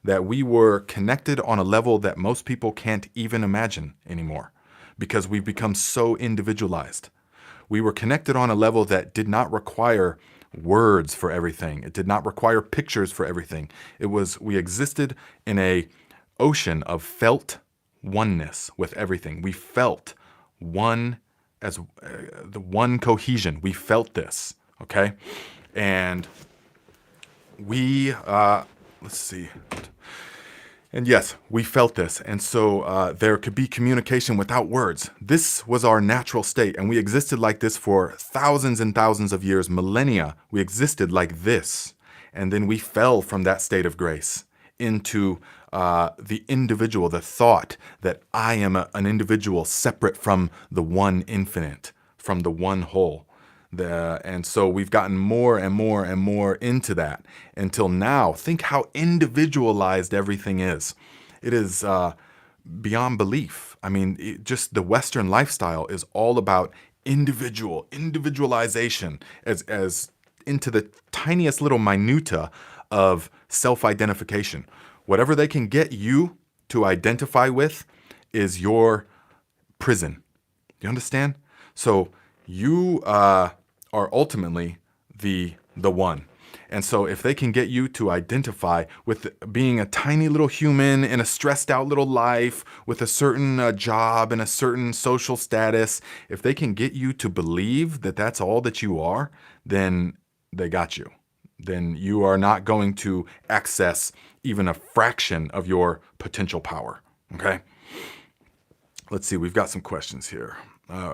that we were connected on a level that most people can't even imagine anymore because we've become so individualized. We were connected on a level that did not require words for everything. It did not require pictures for everything. We existed in a ocean of felt oneness with everything. We felt one as the one cohesion. We felt this, okay? And let's see. And yes, we felt this. And so there could be communication without words. This was our natural state. And we existed like this for thousands and thousands of years, millennia. We existed like this. And then we fell from that state of grace into the individual, the thought that I am an individual separate from the one infinite, from the one whole. And so we've gotten more and more and more into that until now. Think how individualized everything is. It is beyond belief. I mean, just the Western lifestyle is all about individualization as into the tiniest little minutia of self-identification. Whatever they can get you to identify with is your prison. Do you understand? So you are ultimately the one. And so if they can get you to identify with being a tiny little human in a stressed out little life with a certain job and a certain social status, if they can get you to believe that that's all that you are, then they got you. Then you are not going to access even a fraction of your potential power. Okay? Let's see. We've got some questions here.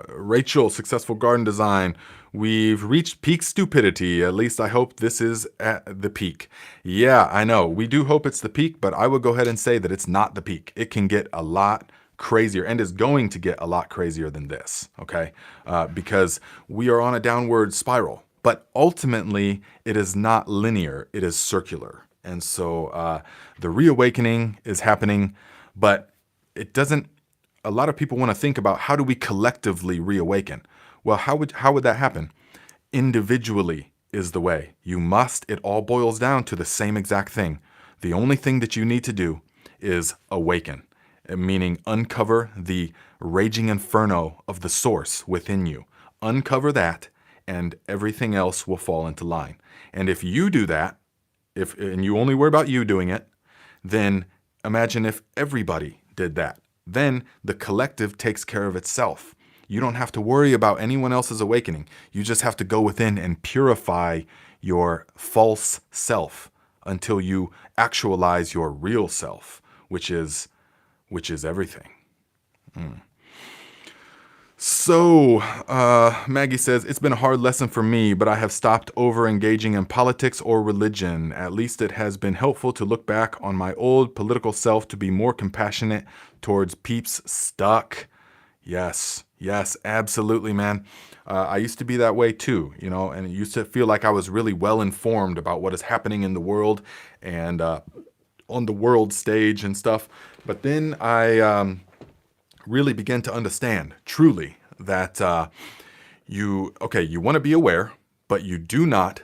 Rachel, Successful Garden Design. We've reached peak stupidity. At least I hope this is at the peak. Yeah, I know. We do hope it's the peak, but I would go ahead and say that it's not the peak. It can get a lot crazier and is going to get a lot crazier than this. Okay? Because we are on a downward spiral. But ultimately, it is not linear. It is circular. And so the reawakening is happening, but it doesn't. A lot of people want to think about how do we collectively reawaken? Well, how would that happen? Individually is the way. It all boils down to the same exact thing. The only thing that you need to do is awaken, meaning uncover the raging inferno of the source within you. Uncover that, and everything else will fall into line. And if you do that, and you only worry about you doing it, then imagine if everybody did that. Then the collective takes care of itself. You don't have to worry about anyone else's awakening. You just have to go within and purify your false self until you actualize your real self, which is everything. So, Maggie says, it's been a hard lesson for me, but I have stopped over engaging in politics or religion. At least it has been helpful to look back on my old political self to be more compassionate towards peeps stuck. Yes, absolutely, man. I used to be that way too, and it used to feel like I was really well informed about what is happening in the world and on the world stage and stuff. But then I really begin to understand truly that you want to be aware, but you do not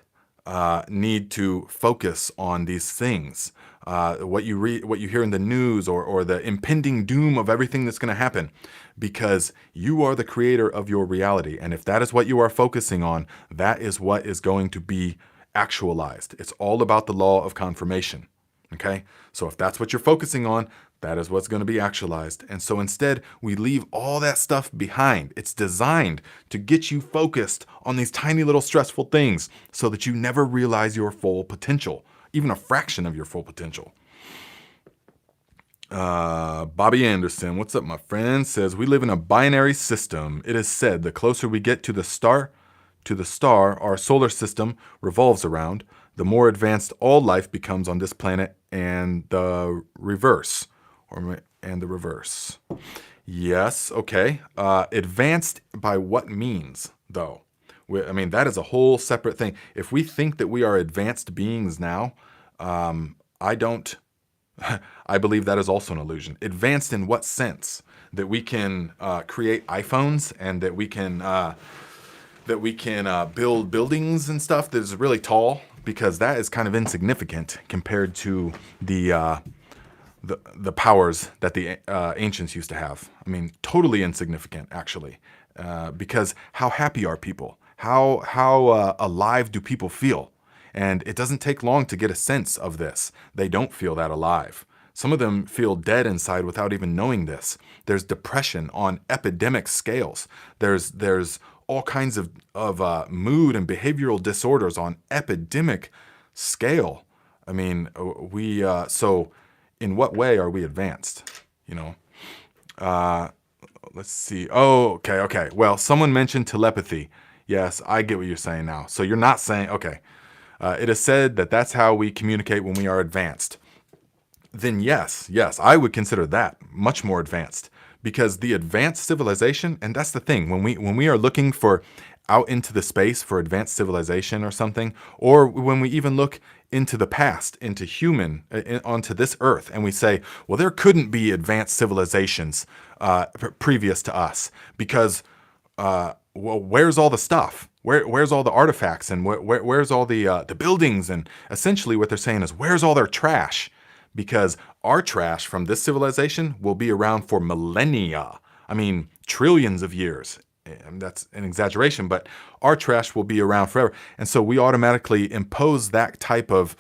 need to focus on these things. What you read, what you hear in the news, or the impending doom of everything that's going to happen, because you are the creator of your reality. And if that is what you are focusing on, that is what is going to be actualized. It's all about the law of confirmation. Okay? So if that's what you're focusing on, that is what's going to be actualized. And so instead, we leave all that stuff behind. It's designed to get you focused on these tiny little stressful things so that you never realize your full potential, even a fraction of your full potential. Bobby Anderson, what's up, my friend? Says, we live in a binary system. It is said the closer we get to the star our solar system revolves around, the more advanced all life becomes on this planet, and the reverse. Yes, okay. Advanced by what means, though? That is a whole separate thing. If we think that we are advanced beings now, I believe that is also an illusion. Advanced in what sense? That we can create iPhones and that we can build buildings and stuff that is really tall, because that is kind of insignificant compared to the powers that the ancients used to have. Totally insignificant, actually, because how happy are people? How alive do people feel? And it doesn't take long to get a sense of this. They don't feel that alive. Some of them feel dead inside without even knowing this. There's depression on epidemic scales. There's all kinds of mood and behavioral disorders on epidemic scale. So in what way are we advanced? Let's see. Oh, okay. Well, someone mentioned telepathy. Yes, I get what you're saying now. So you're not saying, okay. It is said that that's how we communicate when we are advanced. Then yes, I would consider that much more advanced, because the advanced civilization, and that's the thing, when we are looking for out into the space for advanced civilization or something, or when we even look into the past, into onto this earth, and we say, well, there couldn't be advanced civilizations previous to us, because where's all the stuff? Where's all the artifacts, and where's all the buildings? And essentially what they're saying is, where's all their trash? Because our trash from this civilization will be around for millennia. Trillions of years. And that's an exaggeration, but our trash will be around forever. And so we automatically impose that type of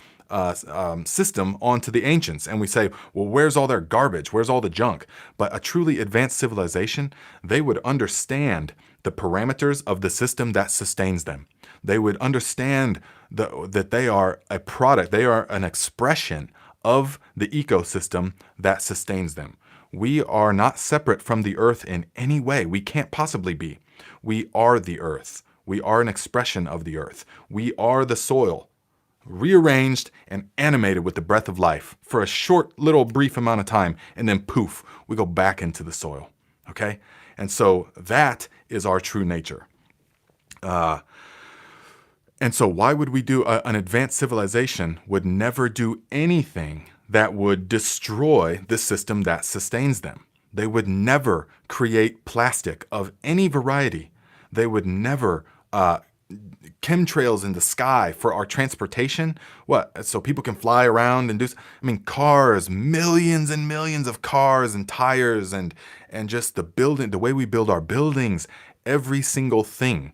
system onto the ancients. And we say, well, where's all their garbage? Where's all the junk? But a truly advanced civilization, they would understand the parameters of the system that sustains them. They would understand that they are a product, they are an expression of the ecosystem that sustains them. We are not separate from the earth in any way. We can't possibly be. We are the earth. We are an expression of the earth. We are the soil, rearranged and animated with the breath of life for a short little brief amount of time, and then poof, we go back into the soil. Okay? And so that is our true nature. And so why would we do an advanced civilization would never do anything that would destroy the system that sustains them. They would never create plastic of any variety. They would never chemtrails in the sky for our transportation. What? So people can fly around and do. Cars, millions and millions of cars and tires and just the building, the way we build our buildings. Every single thing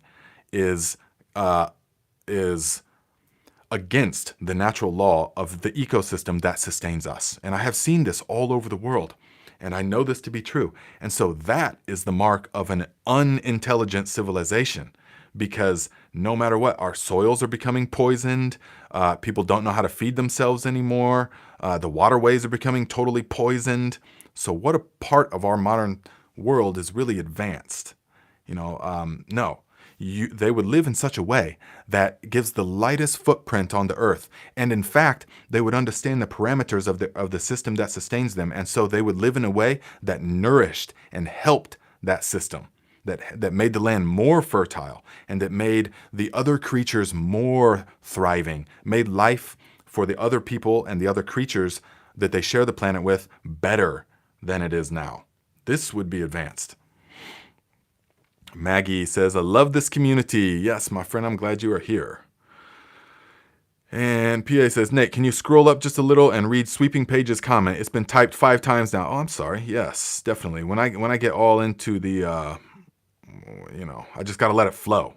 is against the natural law of the ecosystem that sustains us. And I have seen this all over the world. And I know this to be true. And so that is the mark of an unintelligent civilization, because no matter what, our soils are becoming poisoned. People don't know how to feed themselves anymore. The waterways are becoming totally poisoned. So what a part of our modern world is really advanced? No. They would live in such a way that gives the lightest footprint on the earth. And in fact, they would understand the parameters of the system that sustains them. And so they would live in a way that nourished and helped that system, that made the land more fertile, and that made the other creatures more thriving, made life for the other people and the other creatures that they share the planet with better than it is now. This would be advanced. Maggie says, I love this community. Yes, my friend, I'm glad you are here. And PA says, Nate, can you scroll up just a little and read Sweeping Page's comment? It's been typed 5 times now. Oh, I'm sorry. Yes, definitely. When I get all into the, I just got to let it flow.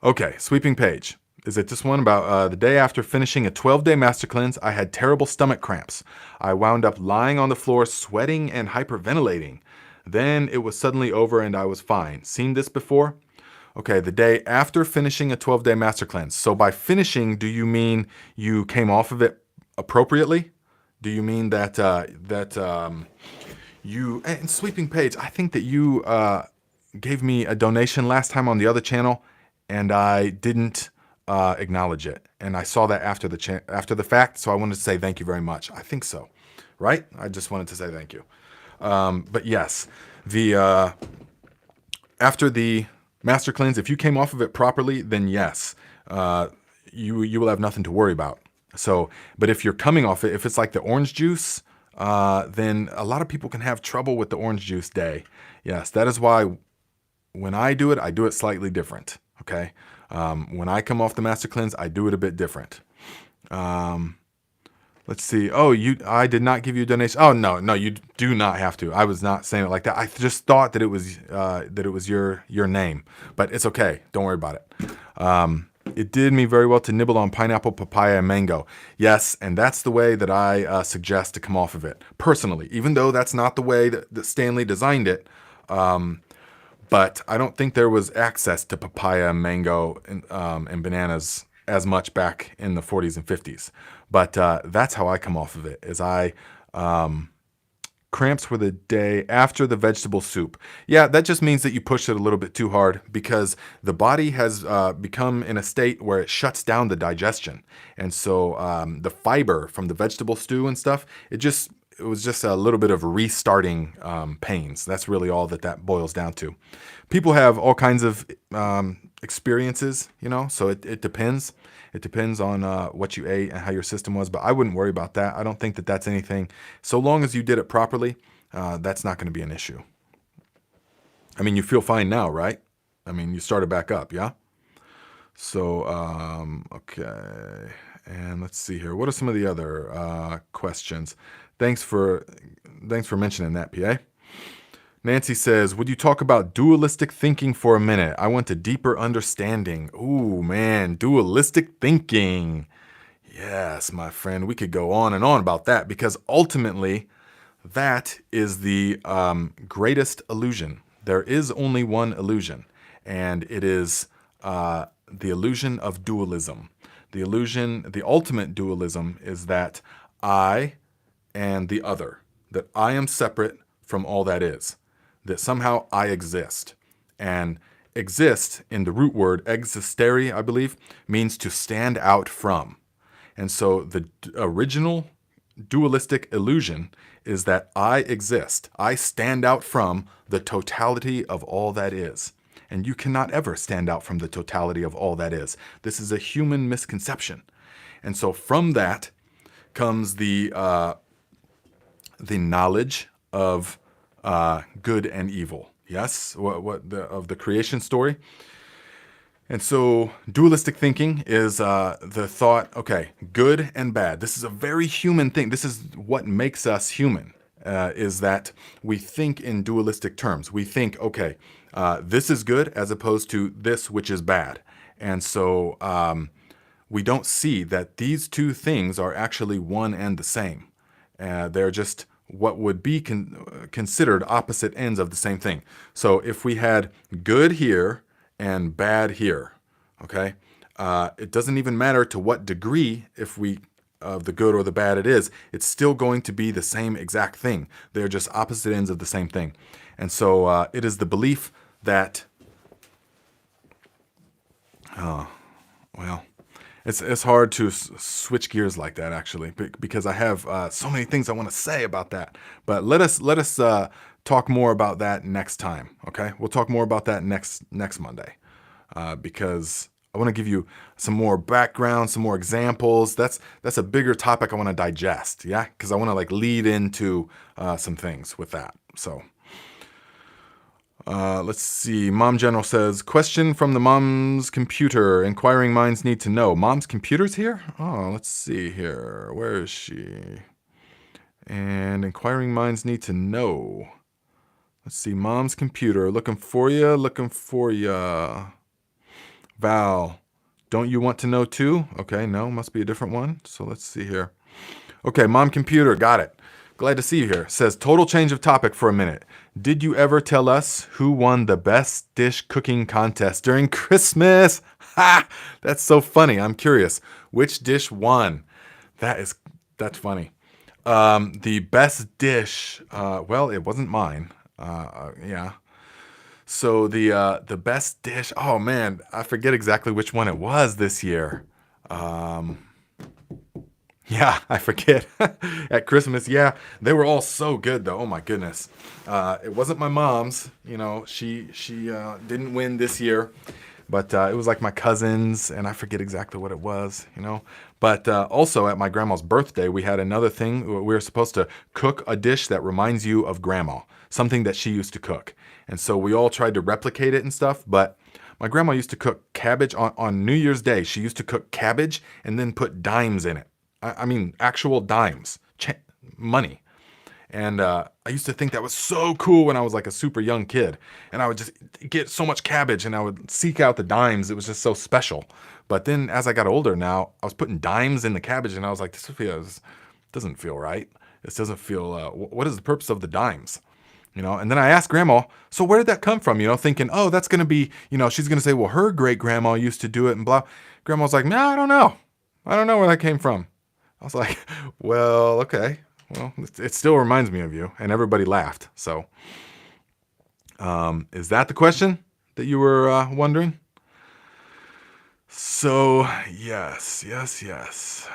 Okay, Sweeping Page. Is it this one about the day after finishing a 12-day master cleanse, I had terrible stomach cramps. I wound up lying on the floor, sweating and hyperventilating. Then it was suddenly over and I was fine. Seen this before? Okay, the day after finishing a 12-day master cleanse. So by finishing, do you mean you came off of it appropriately? Do you mean that you, and Sweeping Page, I think that you gave me a donation last time on the other channel and I didn't acknowledge it. And I saw that after the fact, so I wanted to say thank you very much. I think so, right? I just wanted to say thank you. But yes, after the master cleanse, if you came off of it properly, then yes, you will have nothing to worry about. So, but if you're coming off it, if it's like the orange juice, then a lot of people can have trouble with the orange juice day. Yes, that is why when I do it slightly different. Okay. When I come off the master cleanse, I do it a bit different. Let's see. Oh, I did not give you a donation. Oh, no, you do not have to. I was not saying it like that. I just thought that it was your name, but it's okay. Don't worry about it. It did me very well to nibble on pineapple, papaya, and mango. Yes, and that's the way that I suggest to come off of it personally, even though that's not the way that Stanley designed it. But I don't think there was access to papaya, mango, and bananas as much back in the 40s and 50s. But that's how I come off of it, is cramps were the day after the vegetable soup. Yeah, that just means that you pushed it a little bit too hard because the body has become in a state where it shuts down the digestion. And so the fiber from the vegetable stew and stuff, it was just a little bit of restarting pains. That's really all that boils down to. People have all kinds of experiences, so it depends. It depends on what you ate and how your system was, but I wouldn't worry about that. I don't think that that's anything. So long as you did it properly, that's not going to be an issue. I mean, you feel fine now, right? I mean, you started back up, yeah? So, okay. And let's see here. What are some of the other questions? Thanks for mentioning that, PA. Nancy says, would you talk about dualistic thinking for a minute? I want a deeper understanding. Ooh, man, dualistic thinking. Yes, my friend, we could go on and on about that because ultimately that is the greatest illusion. There is only one illusion, and it is the illusion of dualism. The ultimate dualism is that I and the other, that I am separate from all that is. That somehow I exist. And exist, in the root word existere, I believe, means to stand out from. And so the original dualistic illusion is that I exist. I stand out from the totality of all that is. And you cannot ever stand out from the totality of all that is. This is a human misconception. And so from that comes the knowledge of good and evil. Yes, of the creation story. And so dualistic thinking is the thought, okay, good and bad. This is a very human thing. This is what makes us human, is that we think in dualistic terms. We think, okay, this is good as opposed to this which is bad. And so we don't see that these two things are actually one and the same. They're just what would be considered opposite ends of the same thing. So if we had good here and bad here, okay, it doesn't even matter to what degree of the good or the bad it is, it's still going to be the same exact thing. They're just opposite ends of the same thing. And so it is the belief that, well, it's hard to switch gears like that, actually, because I have so many things I want to say about that. But let us talk more about that next time. Okay, we'll talk more about that next Monday, because I want to give you some more background, some more examples. That's a bigger topic I want to digest. Yeah, because I want to like lead into some things with that. So. Let's see. Mom General says, question from the mom's computer. Inquiring minds need to know. Mom's computer's here? Oh, let's see here. Where is she? And inquiring minds need to know. Let's see. Mom's computer. Looking for you. Looking for you. Val, don't you want to know too? Okay, no, must be a different one. So let's see here. Okay, Mom Computer. Got it. Glad to see you here. Says, total change of topic for a minute. Did you ever tell us who won the best dish cooking contest during Christmas? Ha! That's so funny. I'm curious. Which dish won? That's funny. The best dish, well, it wasn't mine. Yeah. So the best dish, oh man, I forget exactly which one it was this year. Yeah, I forget. At Christmas, yeah, they were all so good though. Oh my goodness, it wasn't my mom's. You know, she didn't win this year, but it was like my cousin's, and I forget exactly what it was. You know, but also at my grandma's birthday, we had another thing. We were supposed to cook a dish that reminds you of grandma, something that she used to cook, and so we all tried to replicate it and stuff, but. My grandma used to cook cabbage on New Year's Day. She used to cook cabbage and then put dimes in it. I mean, actual dimes, money. And I used to think that was so cool when I was like a super young kid. And I would just get so much cabbage and I would seek out the dimes. It was just so special. But then as I got older now, I was putting dimes in the cabbage and I was like, this doesn't feel right. This doesn't feel, what is the purpose of the dimes? You know, and then I asked Grandma, so where did that come from? You know, thinking, oh, that's going to be, you know, she's going to say, well, her great grandma used to do it and blah. Grandma's like, nah, I don't know. I don't know where that came from. I was like, well, okay. Well, it still reminds me of you. And everybody laughed. So is that the question that you were wondering? So, yes.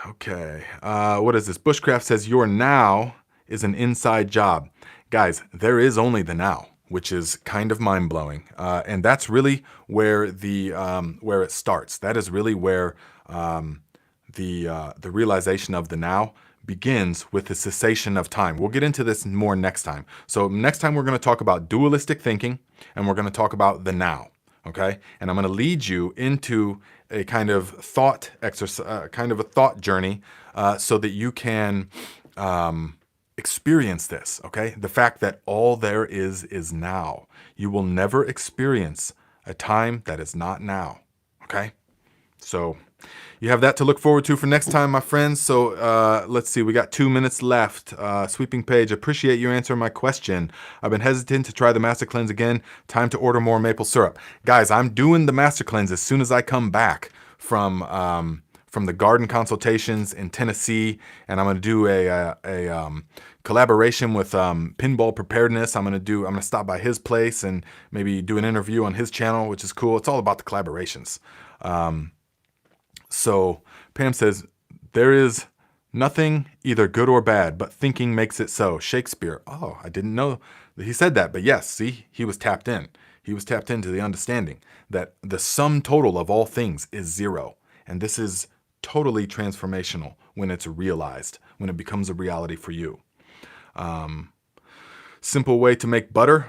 Okay. What is this? Bushcraft says, your now is an inside job. Guys, there is only the now, which is kind of mind-blowing. And that's really where where it starts. That is really where the realization of the now begins, with the cessation of time. We'll get into this more next time. So next time we're going to talk about dualistic thinking, and we're going to talk about the now. Okay? And I'm going to lead you into a kind of thought exercise, kind of a thought journey, so that you can experience this, okay? The fact that all there is now. You will never experience a time that is not now, okay? So you have that to look forward to for next time, my friends. So let's see, we got 2 minutes left. Sweeping Page, appreciate you answering my question. I've been hesitant to try the Master Cleanse again. Time to order more maple syrup. Guys, I'm doing the Master Cleanse as soon as I come back from the garden consultations in Tennessee, and I'm going to do a collaboration with Pinball Preparedness. I'm going to stop by his place and maybe do an interview on his channel, which is cool. It's all about the collaborations. So Pam says, there is nothing either good or bad, but thinking makes it so. Shakespeare. Oh, I didn't know that he said that, but yes, see, he was tapped in. He was tapped into the understanding that the sum total of all things is zero. And this is totally transformational when it's realized, when it becomes a reality for you. Simple way to make butter.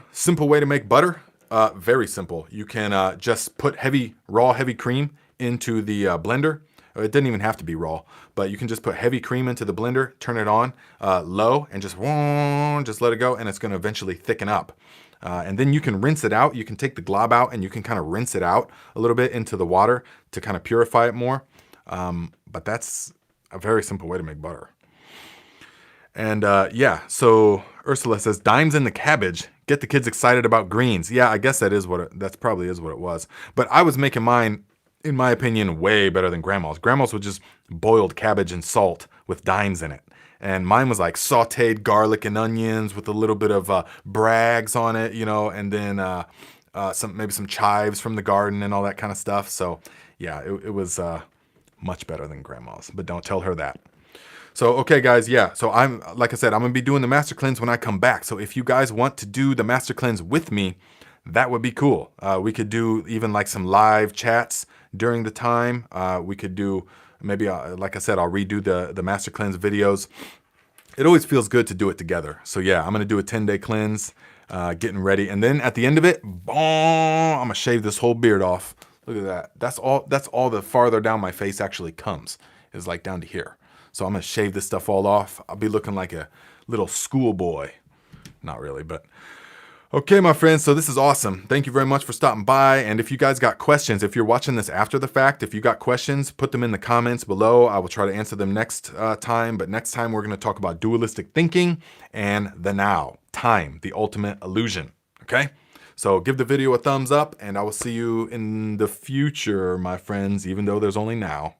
Very simple. You can just put raw heavy cream into the blender. It doesn't even have to be raw, but you can just put heavy cream into the blender, turn it on low, and just let it go, and it's going to eventually thicken up. And then you can rinse it out. You can take the glob out, and you can kind of rinse it out a little bit into the water to kind of purify it more. But that's a very simple way to make butter. And yeah, so Ursula says, dimes in the cabbage. Get the kids excited about greens. Yeah, I guess that's probably is what it was. But I was making mine, in my opinion, way better than grandma's. Grandma's was just boiled cabbage and salt with dimes in it. And mine was like sauteed garlic and onions with a little bit of brags on it, you know, and then maybe some chives from the garden and all that kind of stuff. So yeah, it was much better than grandma's, but don't tell her that. So, okay, guys, yeah. So like I said, I'm going to be doing the master cleanse when I come back. So if you guys want to do the master cleanse with me, that would be cool. We could do even like some live chats during the time. We could do maybe, like I said, I'll redo the master cleanse videos. It always feels good to do it together. So yeah, I'm going to do a 10-day cleanse, getting ready. And then at the end of it, boom, I'm going to shave this whole beard off. Look at that. That's all the farther down my face actually comes, is like down to here. So I'm going to shave this stuff all off. I'll be looking like a little schoolboy. Not really, but okay, my friends. So this is awesome. Thank you very much for stopping by. And if you guys got questions, if you're watching this after the fact, if you got questions, put them in the comments below. I will try to answer them next time. But next time we're going to talk about dualistic thinking and the now, time, the ultimate illusion. Okay? So give the video a thumbs up and I will see you in the future, my friends, even though there's only now.